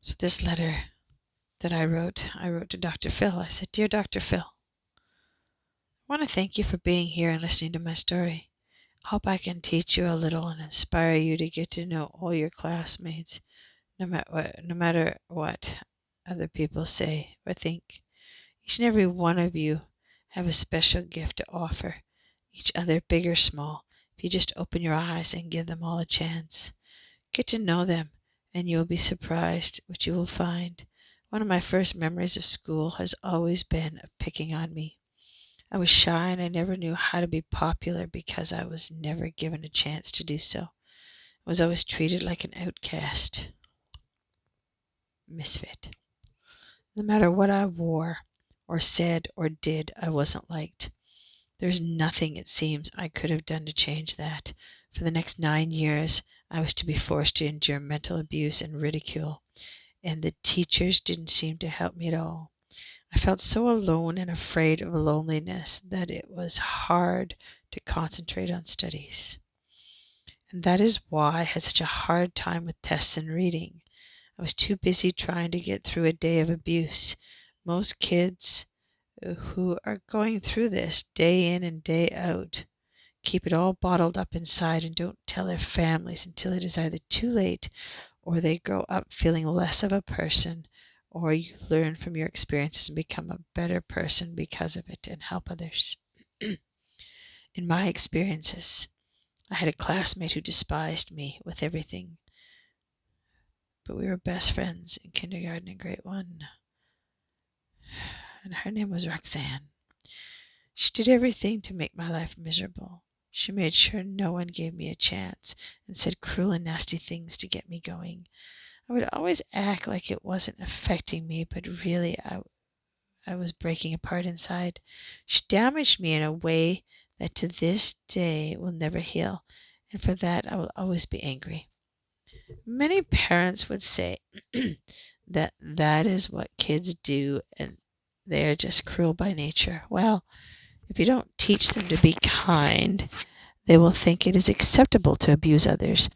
So this letter that I wrote to Dr. Phil. I said, "Dear Dr. Phil, I want to thank you for being here and listening to my story. I hope I can teach you a little and inspire you to get to know all your classmates, no matter what other people say or think. Each and every one of you have a special gift to offer, each other big or small, if you just open your eyes and give them all a chance. Get to know them, and you will be surprised what you will find. One of my first memories of school has always been of picking on me. I was shy and I never knew how to be popular because I was never given a chance to do so. I was always treated like an outcast, misfit. No matter what I wore or said or did, I wasn't liked. There's nothing, it seems, I could have done to change that. For the next 9 years, I was to be forced to endure mental abuse and ridicule, and the teachers didn't seem to help me at all. I felt so alone and afraid of loneliness that it was hard to concentrate on studies. And that is why I had such a hard time with tests and reading. I was too busy trying to get through a day of abuse. Most kids who are going through this day in and day out keep it all bottled up inside and don't tell their families until it is either too late or they grow up feeling less of a person, or you learn from your experiences and become a better person because of it and help others. In my experiences, I had a classmate who despised me with everything, but we were best friends in kindergarten and grade 1, and her name was Roxanne. She did everything to make my life miserable. She made sure no one gave me a chance and said cruel and nasty things to get me going. I would always act like it wasn't affecting me, but really I was breaking apart inside. She damaged me in a way that to this day will never heal, and for that I will always be angry. Many parents would say that that is what kids do and they are just cruel by nature. Well, if you don't teach them to be kind, they will think it is acceptable to abuse others,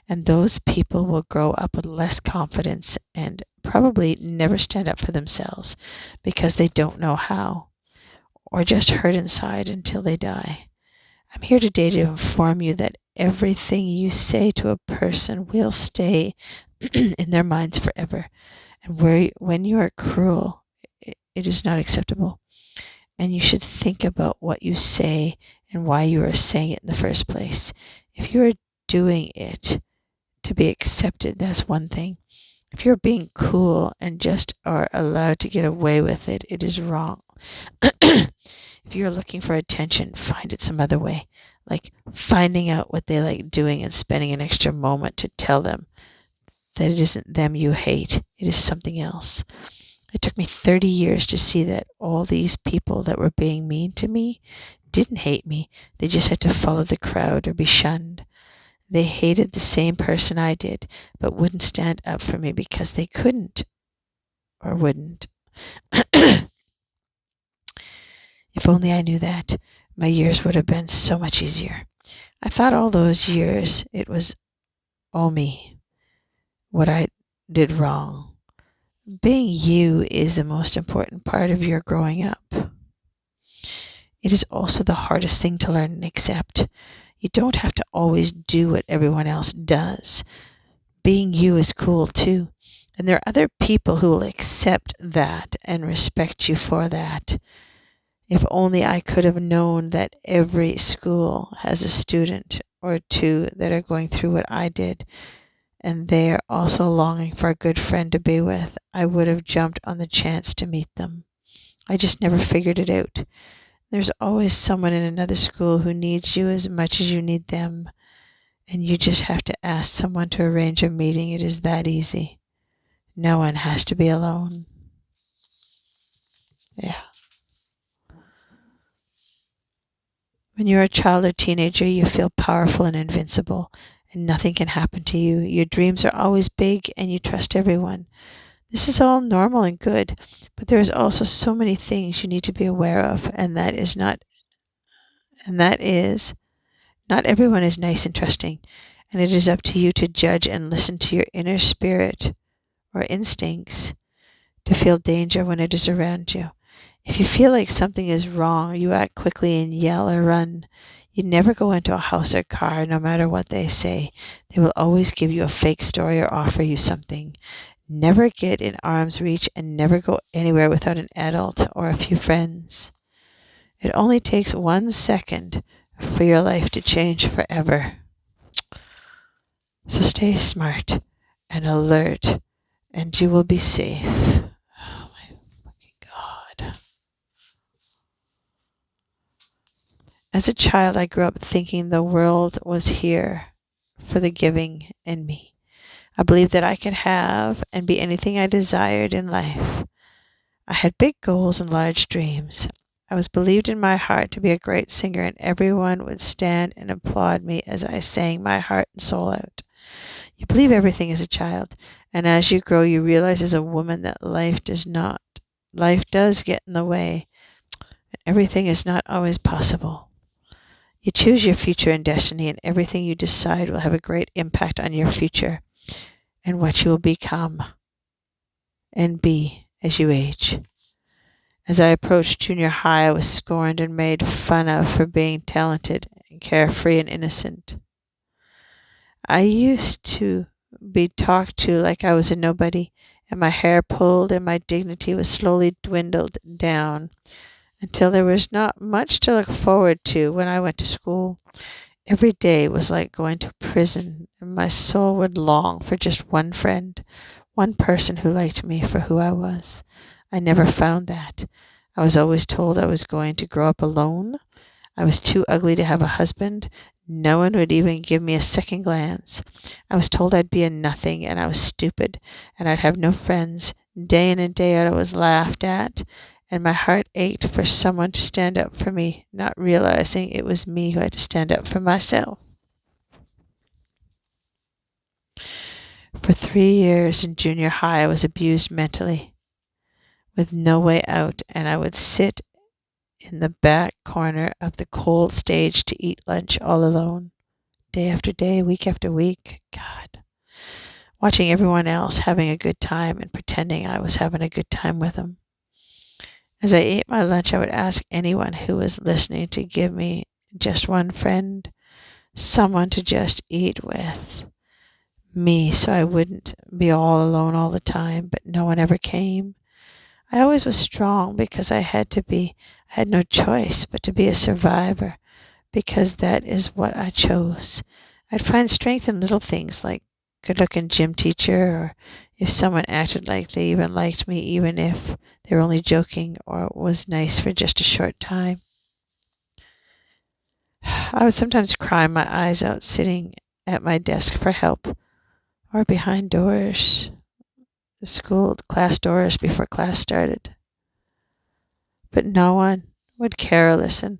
and those people will grow up with less confidence and probably never stand up for themselves because they don't know how, or just hurt inside until they die. I'm here today to inform you that everything you say to a person will stay in their minds forever. And when you are cruel, it is not acceptable. And you should think about what you say and why you are saying it in the first place. If you are doing it to be accepted, that's one thing. If you're being cool and just are allowed to get away with it, it is wrong. If you're looking for attention, find it some other way, like finding out what they like doing and spending an extra moment to tell them that it isn't them you hate, it is something else. It took me 30 years to see that all these people that were being mean to me didn't hate me. They just had to follow the crowd or be shunned. They hated the same person I did, but wouldn't stand up for me because they couldn't or wouldn't. If only I knew that, my years would have been so much easier. I thought all those years it was all me, what I did wrong. Being you is the most important part of your growing up. It is also the hardest thing to learn and accept. You don't have to always do what everyone else does. Being you is cool too. And there are other people who will accept that and respect you for that. If only I could have known that every school has a student or two that are going through what I did, and they are also longing for a good friend to be with, I would have jumped on the chance to meet them. I just never figured it out. There's always someone in another school who needs you as much as you need them, and you just have to ask someone to arrange a meeting. It is that easy. No one has to be alone. Yeah. When you're a child or teenager, you feel powerful and invincible, and nothing can happen to you. Your dreams are always big, and you trust everyone. This is all normal and good, but there is also so many things you need to be aware of, and that is not everyone is nice and trusting, and it is up to you to judge and listen to your inner spirit or instincts to feel danger when it is around you. If you feel like something is wrong, you act quickly and yell or run. You never go into a house or car, no matter what they say. They will always give you a fake story or offer you something. Never get in arm's reach and never go anywhere without an adult or a few friends. It only takes 1 second for your life to change forever. So stay smart and alert, and you will be safe. Oh my fucking God. As a child, I grew up thinking the world was here for the giving in me. I believed that I could have and be anything I desired in life. I had big goals and large dreams. I was believed in my heart to be a great singer, and everyone would stand and applaud me as I sang my heart and soul out. You believe everything as a child, and as you grow, you realize as a woman that life does get in the way, and everything is not always possible. You choose your future and destiny, and everything you decide will have a great impact on your future and what you will become and be as you age. As I approached junior high, I was scorned and made fun of for being talented and carefree and innocent. I used to be talked to like I was a nobody, and my hair pulled and my dignity was slowly dwindled down until there was not much to look forward to when I went to school. Every day was like going to prison, and my soul would long for just one friend, one person who liked me for who I was. I never found that. I was always told I was going to grow up alone. I was too ugly to have a husband. No one would even give me a second glance. I was told I'd be a nothing, and I was stupid, and I'd have no friends. Day in and day out I was laughed at, and my heart ached for someone to stand up for me, not realizing it was me who had to stand up for myself. For 3 years in junior high, I was abused mentally, with no way out, and I would sit in the back corner of the cold stage to eat lunch all alone, day after day, week after week. God. Watching everyone else having a good time and pretending I was having a good time with them. As I ate my lunch, I would ask anyone who was listening to give me just one friend, someone to just eat with me so I wouldn't be all alone all the time, but no one ever came. I always was strong because I had no choice but to be a survivor, because that is what I chose. I'd find strength in little things like good-looking gym teacher, or if someone acted like they even liked me, even if they were only joking or it was nice for just a short time. I would sometimes cry my eyes out sitting at my desk for help, or behind doors, the school class doors before class started. But no one would care or listen.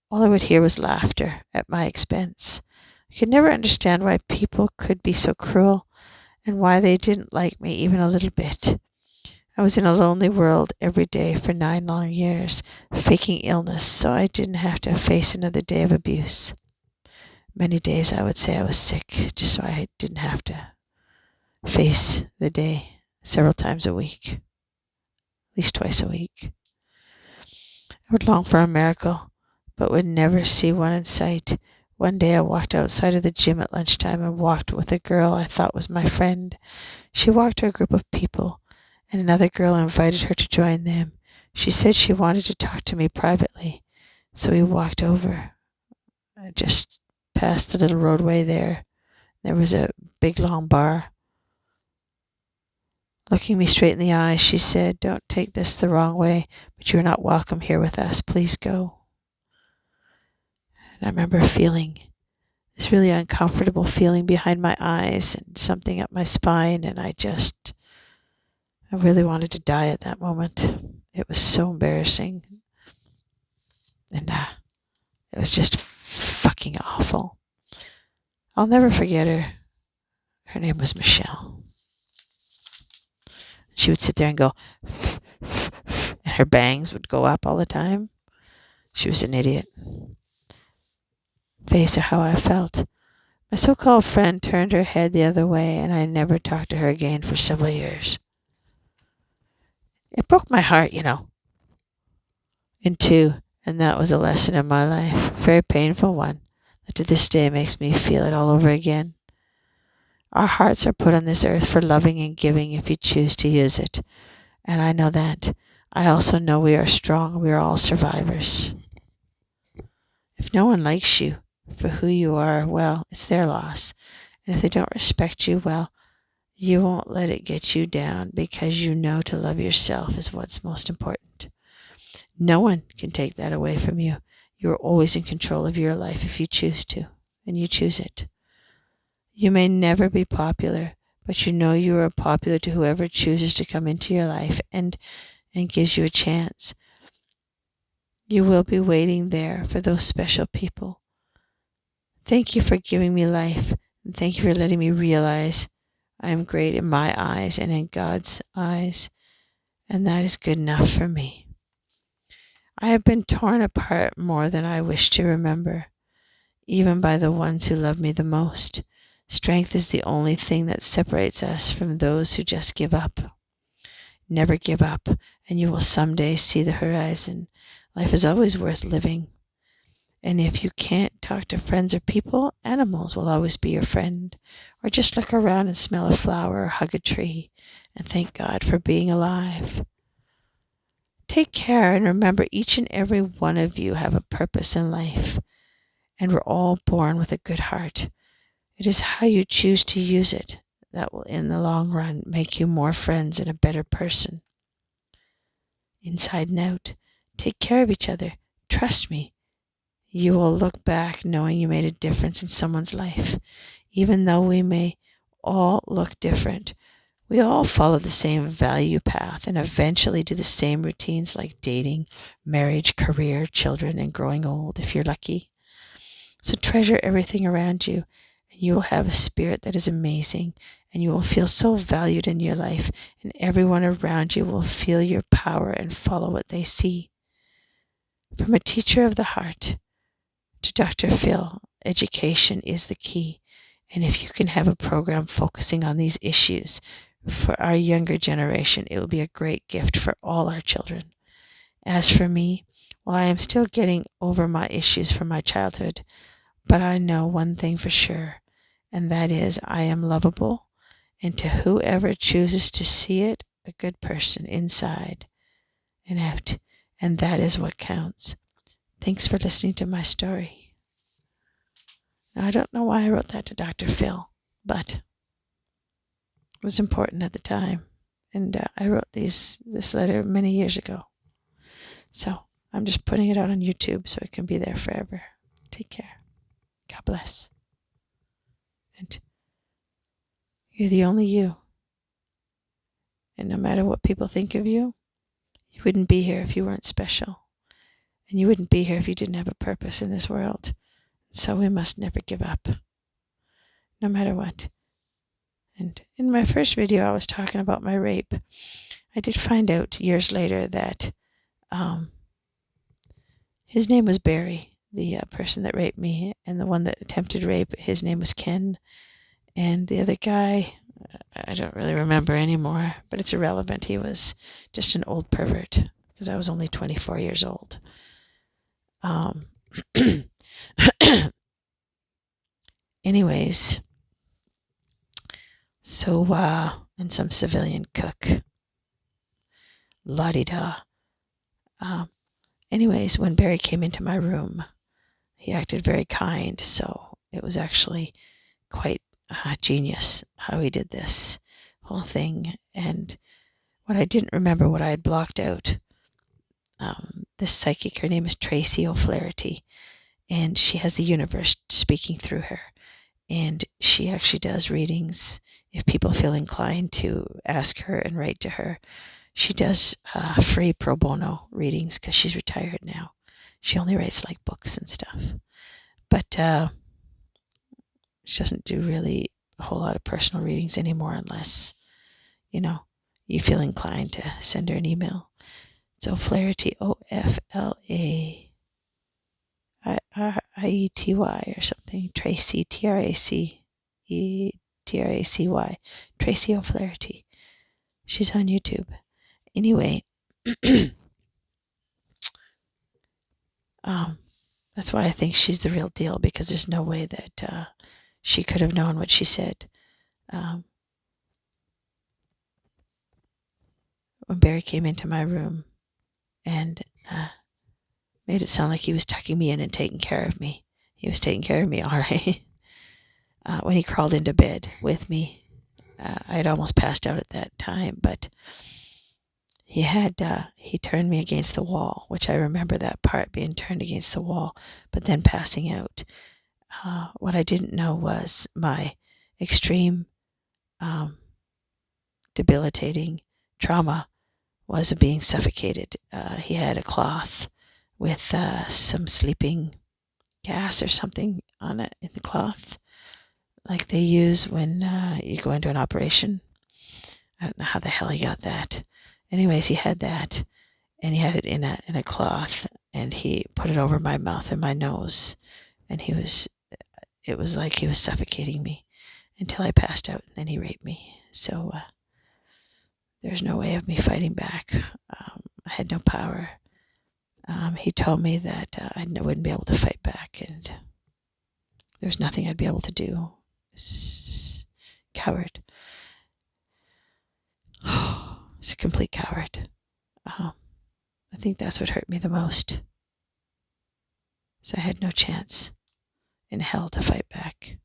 All I would hear was laughter at my expense. I could never understand why people could be so cruel, and why they didn't like me even a little bit. I was in a lonely world every day for 9 long years, faking illness so I didn't have to face another day of abuse. Many days I would say I was sick just so I didn't have to face the day several times a week, at least twice a week. I would long for a miracle, but would never see one in sight. One day I walked outside of the gym at lunchtime and walked with a girl I thought was my friend. She walked to a group of people, and another girl invited her to join them. She said she wanted to talk to me privately, so we walked over. Just past the little roadway there. There was a big long bar. Looking me straight in the eyes, she said, "Don't take this the wrong way, but you are not welcome here with us. Please go." And I remember feeling this really uncomfortable feeling behind my eyes and something up my spine, and I really wanted to die at that moment. It was so embarrassing, and it was just fucking awful. I'll never forget her. Her name was Michelle. She would sit there and go, and her bangs would go up all the time. She was an idiot. Face of how I felt. My so-called friend turned her head the other way, and I never talked to her again for several years. It broke my heart, in two, and that was a lesson in my life, a very painful one, that to this day makes me feel it all over again. Our hearts are put on this earth for loving and giving if you choose to use it, and I know that. I also know we are strong, we are all survivors. If no one likes you for who you are, well, it's their loss. And if they don't respect you, well, you won't let it get you down because you know to love yourself is what's most important. No one can take that away from you. You're always in control of your life if you choose to, and you choose it. You may never be popular, but you know you are popular to whoever chooses to come into your life and gives you a chance. You will be waiting there for those special people. Thank you for giving me life, and thank you for letting me realize I am great in my eyes and in God's eyes, and that is good enough for me. I have been torn apart more than I wish to remember, even by the ones who love me the most. Strength is the only thing that separates us from those who just give up. Never give up, and you will someday see the horizon. Life is always worth living. And if you can't talk to friends or people, animals will always be your friend. Or just look around and smell a flower or hug a tree and thank God for being alive. Take care and remember each and every one of you have a purpose in life, and we're all born with a good heart. It is how you choose to use it that will, in the long run, make you more friends and a better person. Inside and out, take care of each other. Trust me. You will look back knowing you made a difference in someone's life. Even though we may all look different, we all follow the same value path and eventually do the same routines like dating, marriage, career, children, and growing old if you're lucky. So treasure everything around you, and you will have a spirit that is amazing, and you will feel so valued in your life, and everyone around you will feel your power and follow what they see. From a teacher of the heart to Dr. Phil, education is the key. And if you can have a program focusing on these issues for our younger generation, it will be a great gift for all our children. As for me, well, I am still getting over my issues from my childhood, but I know one thing for sure, and that is I am lovable, and to whoever chooses to see it, a good person inside and out, and that is what counts. Thanks for listening to my story. Now, I don't know why I wrote that to Dr. Phil, but it was important at the time. And I wrote this letter many years ago. So I'm just putting it out on YouTube so it can be there forever. Take care. God bless. And you're the only you. And no matter what people think of you, you wouldn't be here if you weren't special. And you wouldn't be here if you didn't have a purpose in this world. So we must never give up, no matter what. And in my first video, I was talking about my rape. I did find out years later that his name was Barry, the person that raped me, and the one that attempted rape, his name was Ken. And the other guy, I don't really remember anymore, but it's irrelevant. He was just an old pervert because I was only 24 years old. Anyways, so, and some civilian cook. La-di-da. Anyways, when Barry came into my room, he acted very kind, so it was actually quite genius how he did this whole thing. And what I didn't remember, what I had blocked out, this psychic, her name is Tracy O'Flaherty, and she has the universe speaking through her. And she actually does readings if people feel inclined to ask her and write to her. She does free pro bono readings because she's retired now. She only writes like books and stuff. But she doesn't do really a whole lot of personal readings anymore unless, you feel inclined to send her an email. It's O'Flaherty, Ofla. I IETY or something. Tracy, Tracy, Tracy O'Flaherty. She's on YouTube. Anyway, that's why I think she's the real deal, because there's no way that she could have known what she said. When Barry came into my room and made it sound like he was tucking me in and taking care of me. He was taking care of me, all right. When he crawled into bed with me, I had almost passed out at that time, but he turned me against the wall, which I remember that part, being turned against the wall, but then passing out. What I didn't know was my extreme, debilitating trauma was being suffocated. He had a cloth with some sleeping gas or something on it in the cloth, like they use when you go into an operation. I don't know how the hell he got that. Anyways, he had that, and he had it in a cloth, and he put it over my mouth and my nose, and it was like he was suffocating me until I passed out, and then he raped me. So there's no way of me fighting back. I had no power. He told me that I wouldn't be able to fight back, and there's nothing I'd be able to do. Coward. He's a complete coward. I think that's what hurt me the most. So I had no chance in hell to fight back.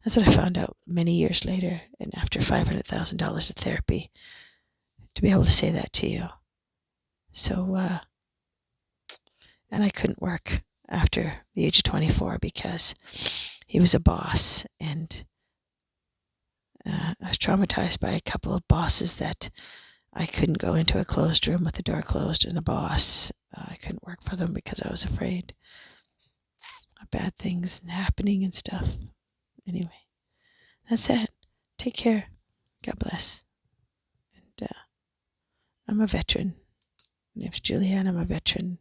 That's what I found out many years later, and after $500,000 of therapy, to be able to say that to you. So, and I couldn't work after the age of 24 because he was a boss, and I was traumatized by a couple of bosses that I couldn't go into a closed room with the door closed and a boss. I couldn't work for them because I was afraid of bad things happening and stuff. Anyway, that's it. Take care. God bless. And I'm a veteran. My name's Julianne. I'm a veteran.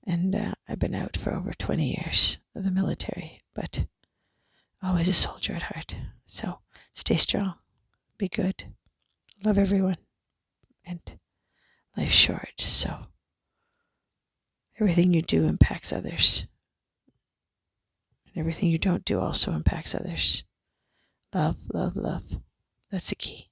And I've been out for over 20 years of the military, but always a soldier at heart. So stay strong. Be good. Love everyone. And life's short, so everything you do impacts others. And everything you don't do also impacts others. Love, love, love. That's the key.